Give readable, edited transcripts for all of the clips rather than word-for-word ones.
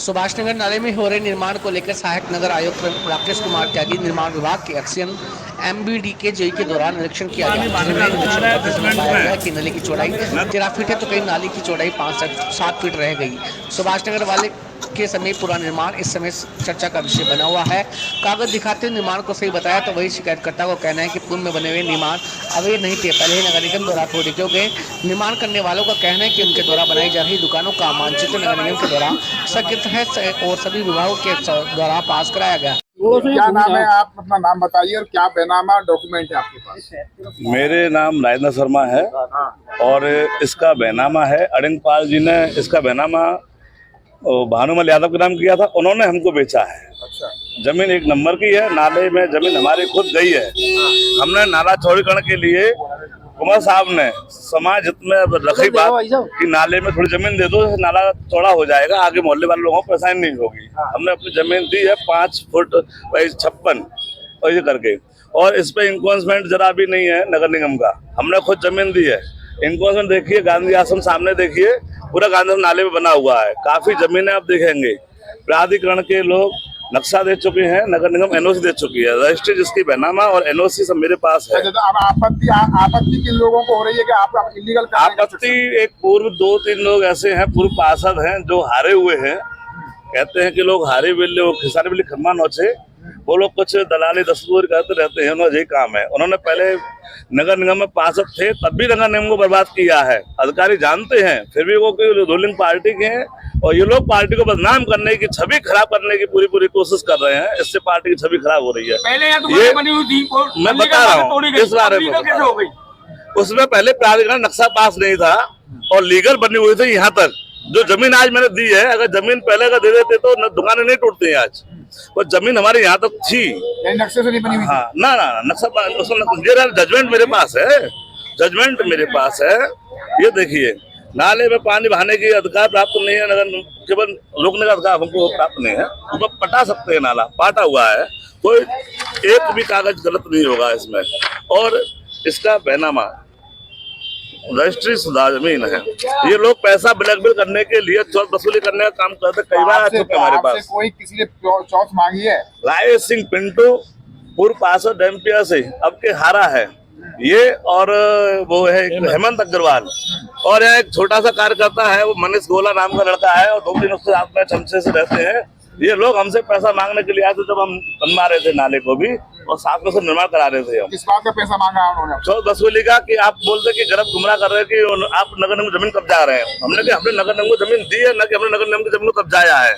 सुभाष नगर नाले में हो रहे निर्माण को लेकर सहायक नगर आयुक्त राकेश कुमार त्यागी निर्माण विभाग के एक्सीएन एमबीडी के जेई के दौरान निरीक्षण किया गया, जिसमें पाया गया कि नली की चौड़ाई 13 फीट है तो कई नाली की चौड़ाई 5 से 7 फीट रह गई। सुभाष नगर वाले के समीप पूरा निर्माण इस समय चर्चा का विषय बना हुआ है। कागज दिखाते निर्माण को सही बताया तो वही शिकायतकर्ता को कहना है कि पूर्व में बने हुए निर्माण अवैध नहीं थे। पहले ही नगर निगम द्वारा अथॉरिटी के निर्माण करने वालों का कहना है कि उनके द्वारा बनाई जा रही दुकानों का मानचित्र नगर निगम के द्वारा स्वीकृत है और सभी विभागों के द्वारा पास कराया गया। क्या नाम है? आप अपना नाम बताइए और क्या बैनामा डॉक्यूमेंट है आपके पास? मेरे नाम राजेंद्र शर्मा है और इसका बैनामा है अड़िंगपाल जी ने इसका बैनामा भानुमल यादव के नाम किया था, उन्होंने हमको बेचा है। अच्छा। जमीन 1 नंबर की है, नाले में जमीन हमारी खुद गई है। हमने नाला चौड़ीकरण के लिए कुमार साहब ने समाज हित में रखी बात कि नाले में थोड़ी जमीन दे दो, नाला चौड़ा हो जाएगा, आगे मोहल्ले वाले लोगों को परेशानी नहीं होगी। हमने अपनी जमीन दी है 5 फुट 56 और ये करके, और इस पे इंक्रोचमेंट जरा भी नहीं है नगर निगम का। हमने खुद जमीन दी है। इंक्रोचमेंट देखिए, गांधी आश्रम सामने देखिए, पूरा गांधी आश्रम नाले में बना हुआ है। काफी जमीनें आप देखेंगे। प्राधिकरण के लोग नक्शा दे चुके हैं, नगर निगम एनओसी दे चुकी है, रजिस्ट्री जिसकी बैनामा और एनओसी सब मेरे पास है। तो अब आपत्ति किन लोगों को हो रही है कि आप इलीगल? आपत्ति एक पूर्व 2-3 लोग ऐसे हैं, पूर्व पार्षद हैं जो हारे हुए हैं। कहते हैं कि लोग हारे बिल्ले वो खिसारे बिल्ली खम्मा नोचे, वो लोग कुछ दलाली दस्तूर करते रहते हैं, उन्होंने यही काम है। उन्होंने पहले नगर निगम में पार्षद थे तब भी नगर निगम को बर्बाद किया है। अधिकारी जानते हैं, फिर भी वो रूलिंग पार्टी के हैं और ये लोग पार्टी को बदनाम करने की, छवि खराब करने की पूरी कोशिश कर रहे हैं। इससे पार्टी की छवि खराब हो रही है। पहले ये बनी हुई थी, मैं बता रहा हूँ इस बारे में। उसमें पहले प्राधिकरण नक्शा पास नहीं था और लीगल बनी हुई थी यहाँ तक। जो जमीन आज मैंने दी है, अगर जमीन पहले का दे देते तो दुकानें नहीं टूटती हैं आज। वो जमीन हमारे यहाँ तक थी, नक्शे से नहीं बनी हुई। हाँ ना नक्शा जजमेंट मेरे पास है, जजमेंट मेरे पास है। ये देखिए, नाले में पानी बहाने की अधिकार प्राप्त नहीं है, नगर केवल रोकने का अधिकार हमको प्राप्त नहीं है। ऊपर पटा सकते हैं, नाला पाटा हुआ है, कोई एक भी कागज गलत नहीं होगा इसमें। और इसका बैनामा रजिस्ट्री शुदा जमीन है। ये लोग पैसा ब्लैकमेल करने के लिए चौथ वसूली करने का काम करते। कई बार आ चुके हमारे पास। कोई किसी ने चौथ मांगी है? राय सिंह पिंटू पूर्व पार्षद एमपीआर से अब के हारा है ये, और वो है हेमंत अग्रवाल, और यहाँ एक छोटा सा कार्यकर्ता है, वो मनीष गोला नाम का लड़का है, और 2 दिन उसके साथ में चमचे से रहते हैं। ये लोग हमसे पैसा मांगने के लिए आए थे जब हम बनवा रहे थे नाले को भी, और साथ में से निर्माण करा रहे थे हम। किस बात का पैसा मांगा उन्होंने? चौथ वसूली का कि आप बोलते कि गलत गुमराह कर रहे हैं कि आप नगर निगम जमीन कब्जा रहे हैं। हमने कहा हमने नगर निगम को जमीन दी है, न कि हमने नगर निगम की जमीन को कब्जाया है।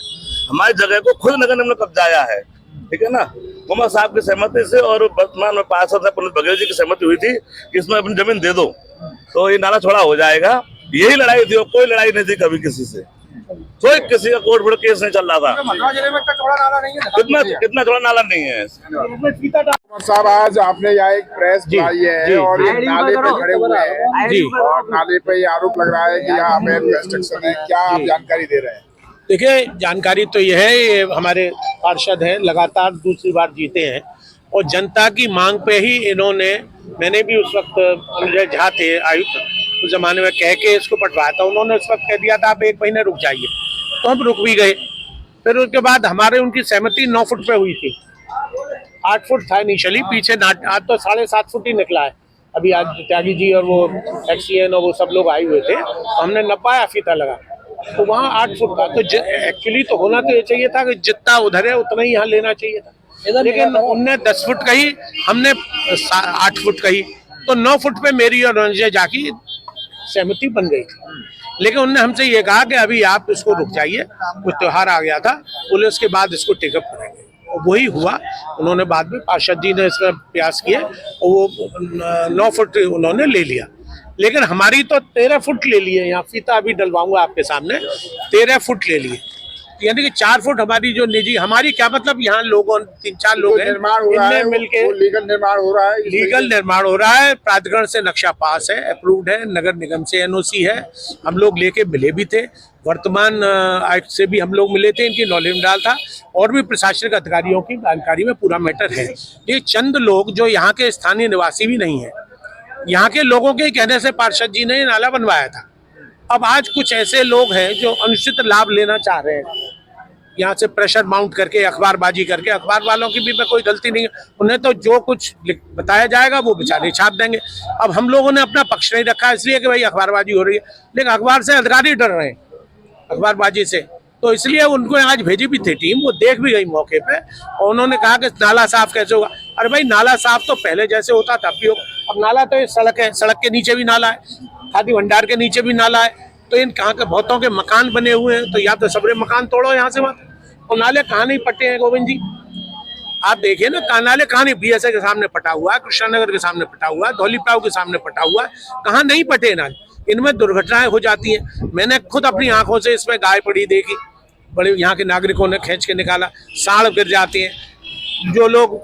हमारी जगह को खुद नगर निगम ने कब्जाया है, ठीक है ना। कुमार साहब की सहमति से और वर्तमान में पार्षद पुनीत बघेल जी की सहमति हुई थी कि इसमें अपनी जमीन दे दो तो ये नाला छोड़ा हो जाएगा। यही लड़ाई थी, और कोई लड़ाई नहीं थी कभी किसी से। कोई किसी का कोर्ट वोट केस नहीं चल रहा था। कितना चौड़ा नाला नहीं है। साहब, आज आपने यहाँ एक प्रेस बुलाई है और ये नाले पे खड़े हुए हैं और नाले पे ये आरोप लग रहा है कि यहाँ अवैध कंस्ट्रक्शन है। क्या आप जानकारी दे रहे हैं? देखिए, जानकारी तो यह है, ये हमारे पार्षद हैं, लगातार दूसरी बार जीते हैं और जनता की मांग पे ही इन्होंने, मैंने भी उस वक्त अनुजय झा थे आयुक्त, उस जमाने में कह के इसको पटवाया था। उन्होंने उस वक्त कह दिया था आप 1 महीने रुक जाइए, तो हम रुक भी गए। फिर उसके बाद हमारे उनकी सहमति 9 फुट पे हुई थी। 8 फुट था इनिशियली, पीछे आज तो 7.5 फुट ही निकला है। अभी आज त्यागी जी और वो एक्सीएन और वो सब लोग आए हुए थे, तो हमने नपाया फीता लगा, तो वहाँ 8 फुट था। तो एक्चुअली तो होना तो ये चाहिए था कि जितना उधर है उतना ही यहाँ लेना चाहिए था, लेकिन उनने 10 फुट कही, हमने 8 फुट कही, तो 9 फुट पे मेरी और रंजय झा की सहमति बन गई थी। लेकिन उनने हमसे ये कहा कि अभी आप इसको रुक जाइए, कुछ त्योहार आ गया था, बोले उसके बाद इसको टेकअप करेंगे। और वही हुआ। उन्होंने बाद में पार्षद जी ने इसमें प्रयास किए और वो 9 फुट उन्होंने ले लिया। लेकिन हमारी तो 13 फुट ले लिए, यहाँ फीता अभी डलवाऊंगा आपके सामने, 13 फुट ले लिए। यानी कि 4 फुट हमारी जो निजी, हमारी क्या मतलब, यहाँ लोगों 3-4 लोग हैं, इनमें मिलके लीगल निर्माण हो रहा है। लीगल निर्माण हो रहा है, प्राधिकरण से नक्शा पास है, अप्रूव्ड है, नगर निगम से एनओसी है। हम लोग लेके मिले भी थे, वर्तमान आयुक्त से भी हम लोग मिले थे, इनकी नॉलेज में डाल था, और भी प्रशासनिक अधिकारियों की जानकारी में पूरा मैटर है। ये चंद लोग जो यहाँ के स्थानीय निवासी भी नहीं है, यहाँ के लोगों के कहने से पार्षद जी ने नाला बनवाया था। अब आज कुछ ऐसे लोग हैं जो अनुचित लाभ लेना चाह रहे हैं, यहाँ से प्रेशर माउंट करके अखबारबाजी करके, अखबार वालों की भी कोई गलती नहीं है, उन्हें तो जो कुछ बताया जाएगा वो बेचारे छाप देंगे। अब हम लोगों ने अपना पक्ष नहीं रखा इसलिए कि भाई अखबारबाजी हो रही है, लेकिन अखबार से अधिकारी डर रहे हैं अखबारबाजी से, तो इसलिए उनको आज भेजी भी थी टीम, वो देख भी गई मौके पे और उन्होंने कहा कि नाला साफ कैसे होगा। अरे भाई नाला साफ तो पहले जैसे होता था भी होगा, अब नाला तो ये सड़क है, सड़क के नीचे भी नाला है, खादी भंडार के नीचे भी नाला है, तो इन कहाँ के बहुतों के मकान बने हुए हैं, तो या तो सबरे मकान तोड़ो यहाँ से वहाँ, और नाले कहाँ नहीं पट्टे हैं गोविंद जी, आप देखिए ना, नाले कहाँ नहीं, BSA के सामने पटा हुआ है, कृष्णानगर के सामने पटा हुआ है, धौलीप्राव के सामने पटा हुआ है, कहाँ नहीं पटे नाले, इनमें दुर्घटनाएं हो जाती हैं। मैंने खुद अपनी आंखों से इसमें गाय पड़ी देखी, बड़े यहाँ के नागरिकों ने खींच के निकाला, साड़ गिर जाते हैं, जो लोग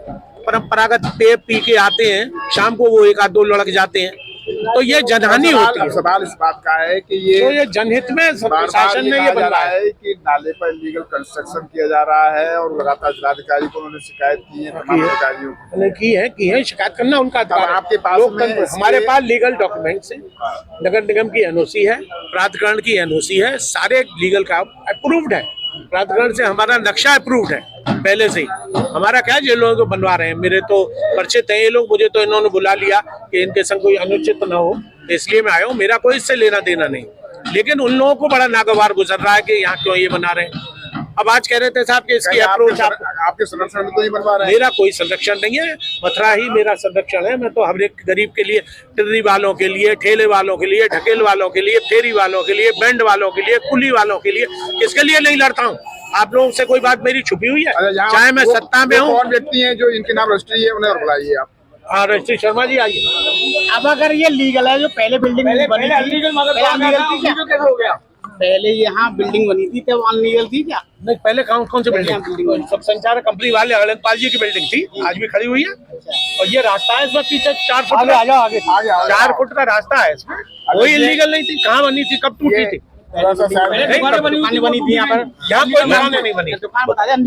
परंपरागत पेय पी के आते हैं शाम को वो एक आध दो लड़क जाते हैं, तो ये जनहानि होती है। सवाल इस बात का है कि ये जनहित में प्रशासन ने ये बनवाया है कि नाले पर इलीगल कंस्ट्रक्शन किया जा रहा है और लगातार जिलाधिकारी को उन्होंने शिकायत की है, तमाम अधिकारियों को की है, शिकायत करना उनका अधिकार है। आपके पास हमारे पास लीगल डॉक्यूमेंट्स है, नगर निगम की NOC है, प्राधिकरण की NOC है, सारे लीगल का अप्रूव्ड है, प्राधिकरण से हमारा नक्शा अप्रूव्ड है पहले से ही। हमारा क्या ये लोगों को बनवा रहे हैं, मेरे तो परिचित हैं ये लोग, मुझे तो इन्होंने बुला लिया कि इनके संग कोई अनुचित न हो, इसलिए मैं आया हूँ, मेरा कोई इससे लेना देना नहीं, लेकिन उन लोगों को बड़ा नागवार गुजर रहा है कि यहाँ क्यों ये बना रहे हैं। अब आज कह रहे थे साहब कि इसकी अप्रोच आपके संरक्षण में तो नहीं बनवा रहे हैं। मेरा कोई संरक्षण नहीं है, मथुरा ही मेरा संरक्षण है। मैं तो हर एक गरीब के लिए, टिर्री वालों के लिए, ठेले वालों के लिए, ढकेल वालों के लिए, फेरी वालों के लिए, बैंड वालों के लिए, कुली वालों के लिए, किसके लिए नहीं लड़ता हूँ। आप लोगों से कोई बात मेरी छुपी हुई है? चाहे मैं सत्ता में हूँ। कौन व्यक्ति हैं जो इनके नाम रजिस्ट्री है, उन्हें और बुलाइए आप। हाँ, रजिस्ट्री शर्मा जी आइए। अब अगर ये लीगल है, जो पहले बिल्डिंग बनी थी, पहले यहाँ बिल्डिंग बनी थी तब अनलीगल थी क्या? नहीं, पहले कौन सी बिल्डिंग? सब संचार कंपनी वाले अड़नपाल जी की बिल्डिंग थी, आज भी खड़ी हुई है। और ये रास्ता है इसमें पीछे 4 फुट का, 4 फुट का रास्ता है इसमें, कोई इलीगल नहीं थी। कहाँ बनी थी, कब टूटी थी? दुकानें बनी थी यहाँ पर, यहाँ कोई दुकानें नहीं बनी। दुकान बता दें